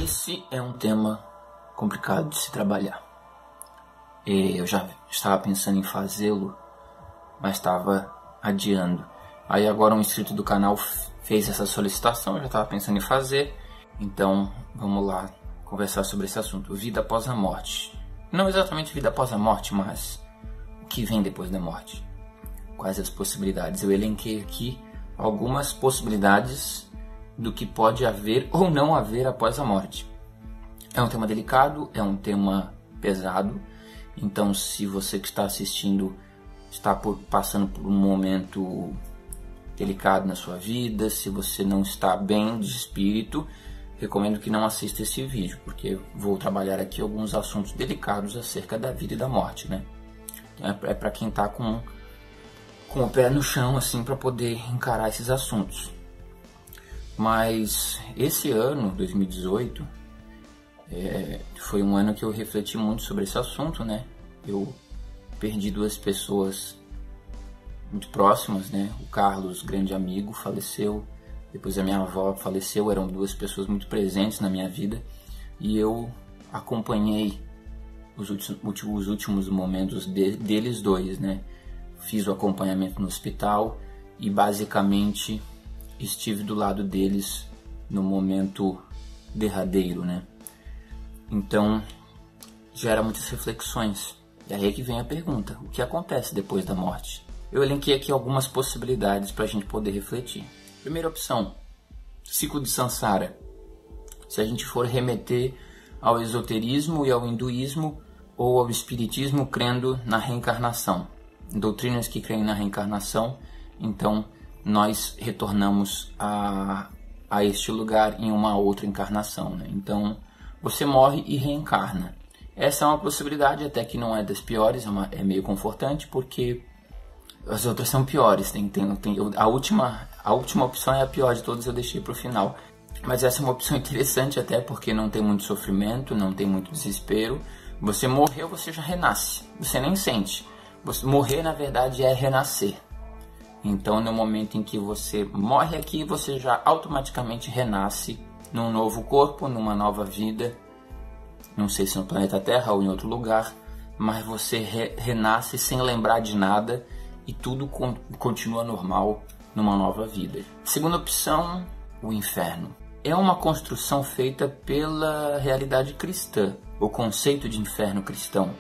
Esse é um tema complicado de se trabalhar. Eu já estava pensando em fazê-lo, mas estava adiando. Aí agora um inscrito do canal fez essa solicitação, eu já estava pensando em fazer. Então vamos lá conversar sobre esse assunto. Vida após a morte. Não exatamente vida após a morte, mas o que vem depois da morte. Quais as possibilidades? Eu elenquei aqui algumas possibilidades do que pode haver ou não haver após a morte. É um tema delicado, é um tema pesado. Então, se você que está assistindo está passando por um momento delicado na sua vida, se você não está bem de espírito, recomendo que não assista esse vídeo, porque vou trabalhar aqui alguns assuntos delicados acerca da vida e da morte, né? Então, é para quem está com o pé no chão, assim, para poder encarar esses assuntos. Mas esse ano, 2018, foi um ano que eu refleti muito sobre esse assunto, né? Eu perdi duas pessoas muito próximas, né? O Carlos, grande amigo, faleceu. Depois a minha avó faleceu. Eram duas pessoas muito presentes na minha vida. E eu acompanhei os últimos momentos deles dois, né? Fiz o acompanhamento no hospital e basicamente estive do lado deles no momento derradeiro, né? Então, gera muitas reflexões. E aí é que vem a pergunta: o que acontece depois da morte? Eu elenquei aqui algumas possibilidades para a gente poder refletir. Primeira opção: ciclo de Sansara. Se a gente for remeter ao esoterismo e ao hinduísmo ou ao espiritismo crendo na reencarnação. Doutrinas que creem na reencarnação, então nós retornamos a este lugar em uma outra encarnação, né? Então, você morre e reencarna. Essa é uma possibilidade, até que não é das piores, é meio confortante, porque as outras são piores. A última opção é a pior de todas, eu deixei para o final. Mas essa é uma opção interessante, até porque não tem muito sofrimento, não tem muito desespero. Você morreu, você já renasce, você nem sente. Morrer, na verdade, é renascer. Então, no momento em que você morre aqui, você já automaticamente renasce num novo corpo, numa nova vida. Não sei se no planeta Terra ou em outro lugar, mas você renasce sem lembrar de nada e tudo continua normal numa nova vida. Segunda opção, o inferno. É uma construção feita pela realidade cristã, o conceito de inferno cristão.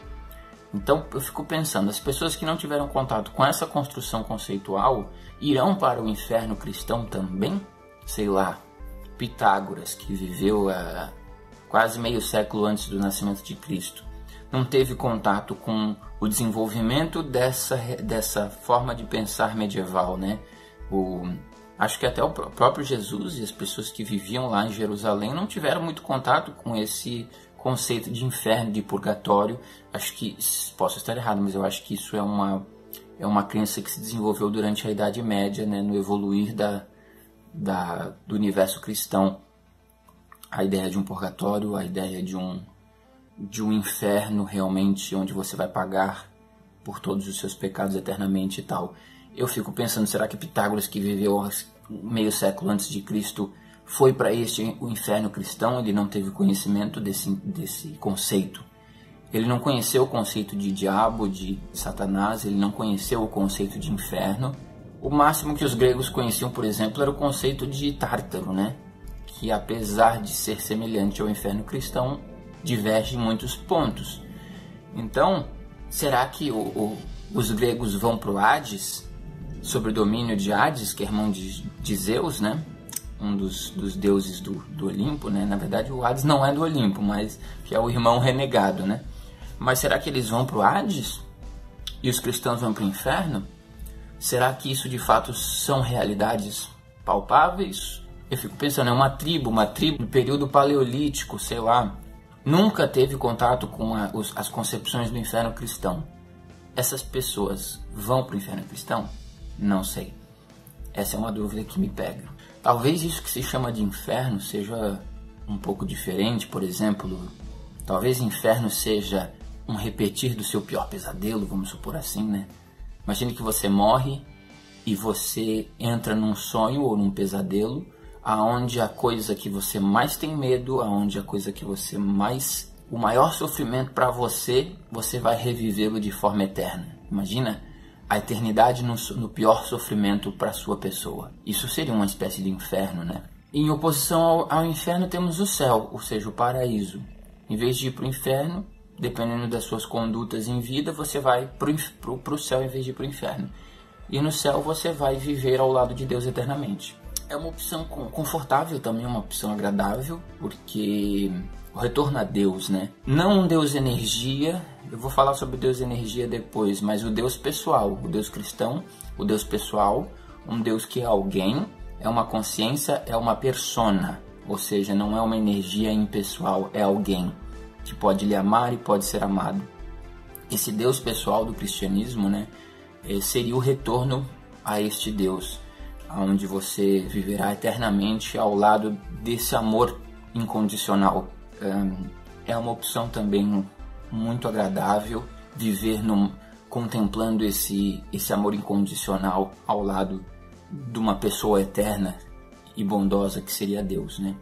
Então eu fico pensando, as pessoas que não tiveram contato com essa construção conceitual irão para o inferno cristão também? Sei lá, Pitágoras, que viveu há quase meio século antes do nascimento de Cristo, não teve contato com o desenvolvimento dessa forma de pensar medieval, né? Acho que até o próprio Jesus e as pessoas que viviam lá em Jerusalém não tiveram muito contato com esse conceito de inferno, de purgatório. Acho que, posso estar errado, mas eu acho que isso é uma crença que se desenvolveu durante a Idade Média, né, no evoluir do universo cristão. A ideia de um purgatório, a ideia de um inferno realmente, onde você vai pagar por todos os seus pecados eternamente e tal. Eu fico pensando, será que Pitágoras, que viveu meio século antes de Cristo, foi para o inferno cristão? Ele não teve conhecimento desse conceito. Ele não conheceu o conceito de diabo, de Satanás, ele não conheceu o conceito de inferno. O máximo que os gregos conheciam, por exemplo, era o conceito de Tártaro, né? Que apesar de ser semelhante ao inferno cristão, diverge em muitos pontos. Então, será que os gregos vão para o Hades, sob o domínio de Hades, que é irmão de Zeus, né? Um dos deuses do Olimpo, né? Na verdade, o Hades não é do Olimpo, mas que é o irmão renegado, né? Mas será que eles vão para o Hades? E os cristãos vão para o inferno? Será que isso de fato são realidades palpáveis? Eu fico pensando, é uma tribo no período paleolítico, sei lá, nunca teve contato com as concepções do inferno cristão. Essas pessoas vão para o inferno cristão? Não sei. Essa é uma dúvida que me pega. Talvez isso que se chama de inferno seja um pouco diferente. Por exemplo, talvez inferno seja um repetir do seu pior pesadelo, vamos supor assim, né? Imagine que você morre e você entra num sonho ou num pesadelo aonde a coisa que você mais tem medo, aonde a coisa que você mais... o maior sofrimento para você, você vai revivê-lo de forma eterna. Imagina a eternidade no pior sofrimento para sua pessoa. Isso seria uma espécie de inferno, né? Em oposição ao inferno temos o céu, ou seja, o paraíso. Em vez de ir para o inferno, dependendo das suas condutas em vida, você vai para o céu em vez de ir para o inferno. E no céu você vai viver ao lado de Deus eternamente. É uma opção confortável também, uma opção agradável, porque o retorno a Deus, né? Não um Deus energia, eu vou falar sobre Deus energia depois, mas o Deus pessoal, o Deus cristão, o Deus pessoal, um Deus que é alguém, é uma consciência, é uma persona, ou seja, não é uma energia impessoal, é alguém que pode lhe amar e pode ser amado. Esse Deus pessoal do cristianismo, né, seria o retorno a este Deus, onde você viverá eternamente ao lado desse amor incondicional. É uma opção também muito agradável viver contemplando esse amor incondicional ao lado de uma pessoa eterna e bondosa que seria Deus, né?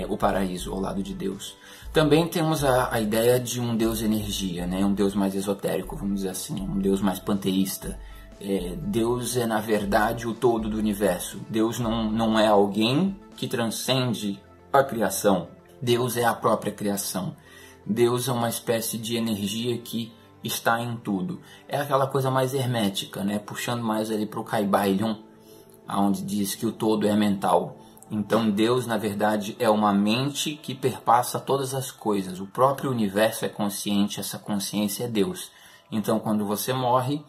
O paraíso ao lado de Deus. Também temos a ideia de um Deus energia, né? Um Deus mais esotérico, vamos dizer assim, um Deus mais panteísta. Deus é na verdade o todo do universo. Deus não é alguém que transcende a criação. Deus é a própria criação. Deus é uma espécie de energia que está em tudo. É aquela coisa mais hermética, né? Puxando mais ali para o Kybalion, onde diz que o todo é mental. Então Deus, na verdade, é uma mente que perpassa todas as coisas. O próprio universo é consciente, essa consciência é Deus. Então quando você morre,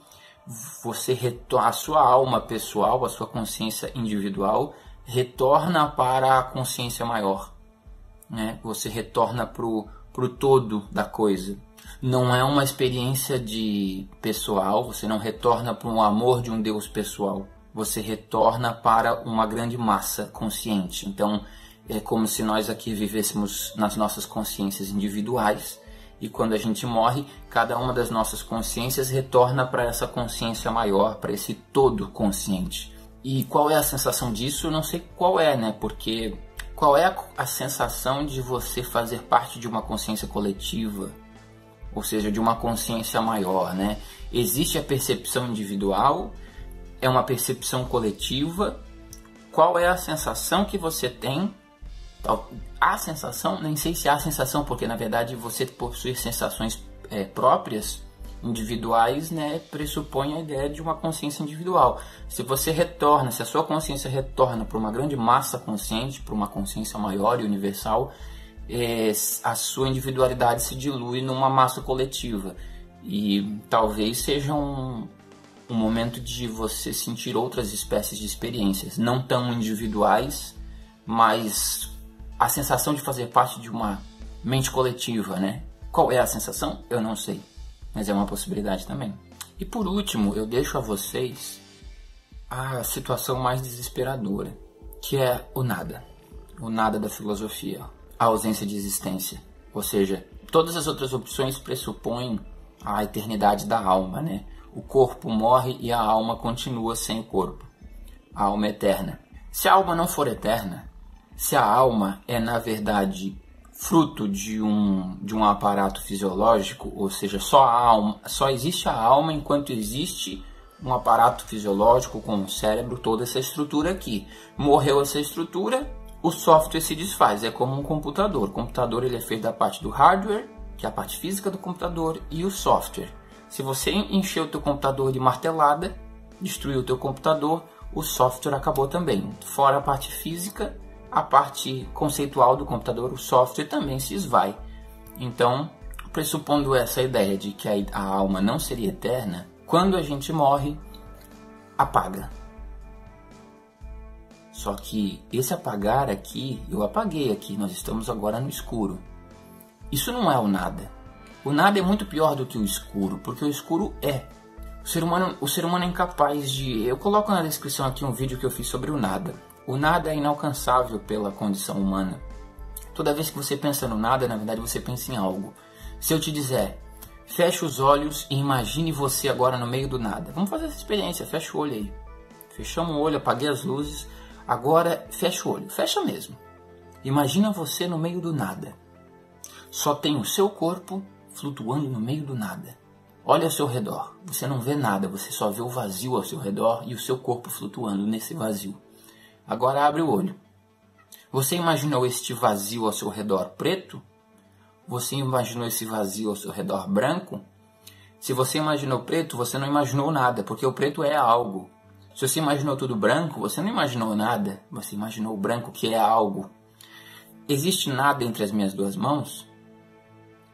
a sua alma pessoal, a sua consciência individual, retorna para a consciência maior, né? Você retorna para o todo da coisa. Não é uma experiência pessoal, você não retorna para um amor de um Deus pessoal. Você retorna para uma grande massa consciente. Então é como se nós aqui vivêssemos nas nossas consciências individuais, e quando a gente morre, cada uma das nossas consciências retorna para essa consciência maior, para esse todo consciente. E qual é a sensação disso? Eu não sei qual é, né? Porque qual é a sensação de você fazer parte de uma consciência coletiva, ou seja, de uma consciência maior, né? Existe a percepção individual, é uma percepção coletiva. Qual é a sensação que você tem? A sensação, nem sei se há sensação, porque na verdade você possuir sensações próprias, individuais, né, pressupõe a ideia de uma consciência individual. Se você retorna, se a sua consciência retorna para uma grande massa consciente, para uma consciência maior e universal, a sua individualidade se dilui numa massa coletiva. E talvez seja um momento de você sentir outras espécies de experiências, não tão individuais, mas a sensação de fazer parte de uma mente coletiva, né? Qual é a sensação? Eu não sei, mas é uma possibilidade também. E por último, eu deixo a vocês a situação mais desesperadora, que é o nada da filosofia, a ausência de existência. Ou seja, todas as outras opções pressupõem a eternidade da alma, né? O corpo morre e a alma continua sem o corpo. A alma é eterna. Se a alma não for eterna, se a alma é, na verdade, fruto de um aparato fisiológico, ou seja, só existe a alma enquanto existe um aparato fisiológico com o cérebro, toda essa estrutura aqui. Morreu essa estrutura, o software se desfaz. É como um computador. O computador ele é feito da parte do hardware, que é a parte física do computador, e o software. Se você encher o teu computador de martelada, destruir o teu computador, o software acabou também. Fora a parte física, a parte conceitual do computador, o software também se esvai. Então, pressupondo essa ideia de que a alma não seria eterna, quando a gente morre, apaga. Só que esse apagar aqui, eu apaguei aqui, nós estamos agora no escuro. Isso não é o nada. O nada é muito pior do que o escuro, porque o escuro é. O ser humano é incapaz de... Eu coloco na descrição aqui um vídeo que eu fiz sobre o nada. O nada é inalcançável pela condição humana. Toda vez que você pensa no nada, na verdade você pensa em algo. Se eu te disser, feche os olhos e imagine você agora no meio do nada. Vamos fazer essa experiência, fecha o olho aí. Fechamos o olho, apaguei as luzes. Agora fecha o olho, fecha mesmo. Imagina você no meio do nada. Só tem o seu corpo flutuando no meio do nada. Olha ao seu redor, você não vê nada, você só vê o vazio ao seu redor e o seu corpo flutuando nesse vazio. Agora abre o olho. Você imaginou este vazio ao seu redor preto? Você imaginou esse vazio ao seu redor branco? Se você imaginou preto, você não imaginou nada, porque o preto é algo. Se você imaginou tudo branco, você não imaginou nada, você imaginou o branco que é algo. Existe nada entre as minhas duas mãos?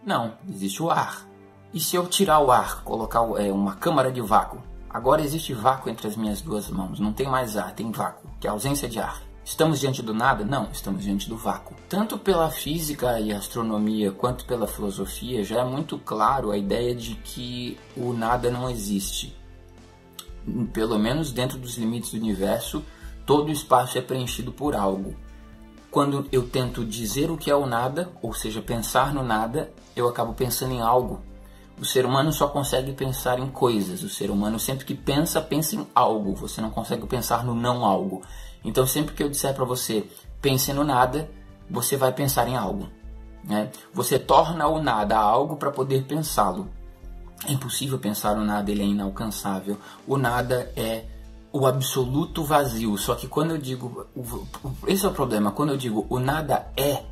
Não, existe o ar. E se eu tirar o ar, colocar uma câmara de vácuo? Agora existe vácuo entre as minhas duas mãos, não tem mais ar, tem vácuo, que é a ausência de ar. Estamos diante do nada? Não, estamos diante do vácuo. Tanto pela física e astronomia quanto pela filosofia, já é muito claro a ideia de que o nada não existe. Pelo menos dentro dos limites do universo, todo o espaço é preenchido por algo. Quando eu tento dizer o que é o nada, ou seja, pensar no nada, eu acabo pensando em algo. O ser humano só consegue pensar em coisas. O ser humano sempre que pensa, pensa em algo. Você não consegue pensar no não algo. Então sempre que eu disser para você, pense no nada, você vai pensar em algo, né? Você torna o nada algo para poder pensá-lo. É impossível pensar o nada, ele é inalcançável. O nada é o absoluto vazio. Só que quando eu digo, esse é o problema, quando eu digo o nada é,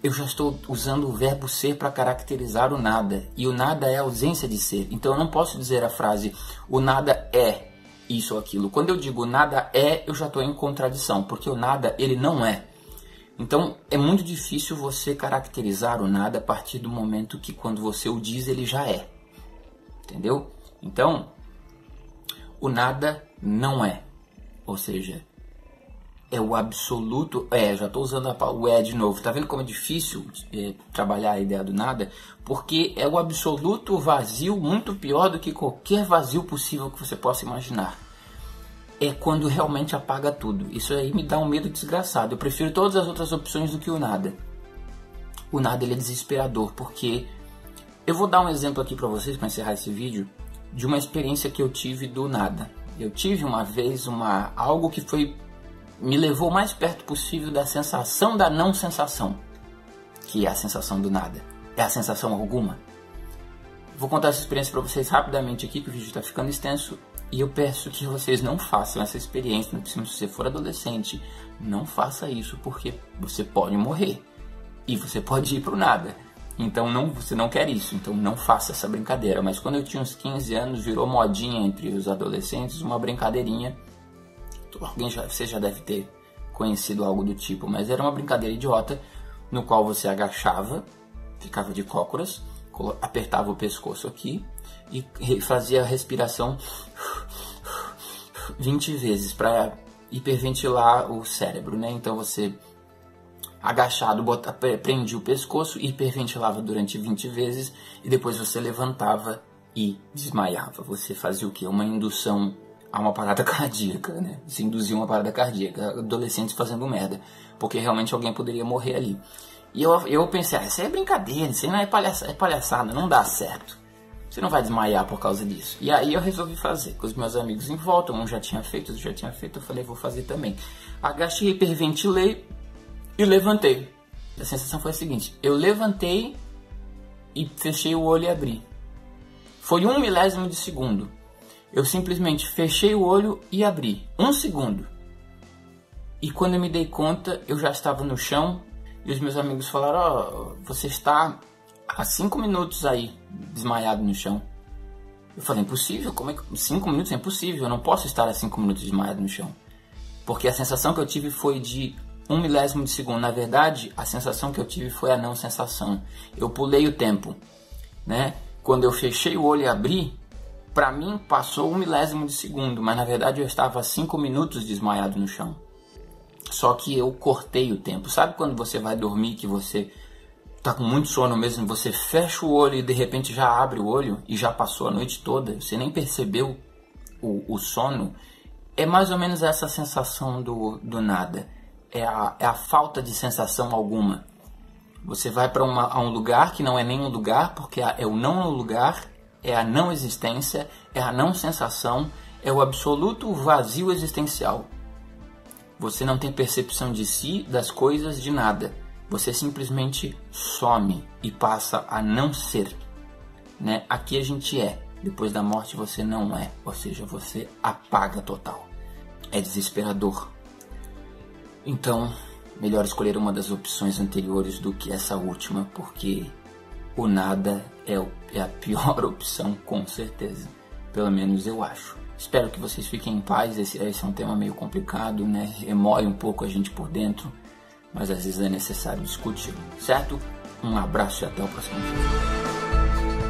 eu já estou usando o verbo ser para caracterizar o nada. E o nada é a ausência de ser. Então eu não posso dizer a frase, o nada é isso ou aquilo. Quando eu digo nada é, eu já estou em contradição, porque o nada, ele não é. Então é muito difícil você caracterizar o nada a partir do momento que quando você o diz, ele já é. Entendeu? Então, o nada não é. Ou seja, é o absoluto... já estou usando o é de novo. Tá vendo como é difícil trabalhar a ideia do nada? Porque é o absoluto vazio muito pior do que qualquer vazio possível que você possa imaginar. É quando realmente apaga tudo. Isso aí me dá um medo desgraçado. Eu prefiro todas as outras opções do que o nada. O nada, ele é desesperador, porque... Eu vou dar um exemplo aqui para vocês, para encerrar esse vídeo, de uma experiência que eu tive do nada. Eu tive uma vez algo que me levou o mais perto possível da sensação da não sensação, que é a sensação do nada. É a sensação alguma. Vou contar essa experiência para vocês rapidamente aqui, que o vídeo está ficando extenso, e eu peço que vocês não façam essa experiência, se você for adolescente, não faça isso, porque você pode morrer, e você pode ir para o nada. Então você não quer isso, então não faça essa brincadeira. Mas quando eu tinha uns 15 anos, virou modinha entre os adolescentes, uma brincadeirinha. Você já deve ter conhecido algo do tipo, mas era uma brincadeira idiota, no qual você agachava, ficava de cócoras, apertava o pescoço aqui e fazia a respiração 20 vezes para hiperventilar o cérebro, né? Então você... agachado, prendia o pescoço, hiperventilava durante 20 vezes e depois você levantava e desmaiava. Você fazia o quê? Uma indução a uma parada cardíaca, né? Se induzia uma parada cardíaca. Adolescentes fazendo merda, porque realmente alguém poderia morrer ali. E eu pensei, isso aí é brincadeira, isso aí não é palhaçada, não dá certo. Você não vai desmaiar por causa disso. E aí eu resolvi fazer, com os meus amigos em volta, um já tinha feito, outro já tinha feito, eu falei, vou fazer também. Agachei, hiperventilei, e levantei. A sensação foi a seguinte, eu levantei e fechei o olho e abri. Foi 1 milésimo de segundo. Eu simplesmente fechei o olho e abri. 1 segundo. E quando eu me dei conta, eu já estava no chão e os meus amigos falaram, você está há 5 minutos aí, desmaiado no chão. Eu falei, impossível, como é que 5 minutos é impossível, eu não posso estar há 5 minutos desmaiado no chão. Porque a sensação que eu tive foi de 1 milésimo de segundo. Na verdade, a sensação que eu tive foi a não sensação. Eu pulei o tempo, né? Quando eu fechei o olho e abri, para mim passou 1 milésimo de segundo, mas na verdade eu estava há 5 minutos desmaiado no chão. Só que eu cortei o tempo. Sabe quando você vai dormir, que você tá com muito sono mesmo, você fecha o olho e de repente já abre o olho e já passou a noite toda, você nem percebeu o sono? É mais ou menos essa sensação do nada. É a falta de sensação alguma. Você vai para um lugar que não é nenhum lugar, porque é o não lugar, é a não existência, é a não sensação, é o absoluto vazio existencial. Você não tem percepção de si, das coisas, de nada. Você simplesmente some e passa a não ser, né? Aqui a gente é. Depois da morte você não é. Ou seja, você apaga total. É desesperador. Então, melhor escolher uma das opções anteriores do que essa última, porque o nada é a pior opção, com certeza. Pelo menos eu acho. Espero que vocês fiquem em paz. Esse é um tema meio complicado, né? Remói um pouco a gente por dentro, mas às vezes é necessário discutir, certo? Um abraço e até o próximo vídeo.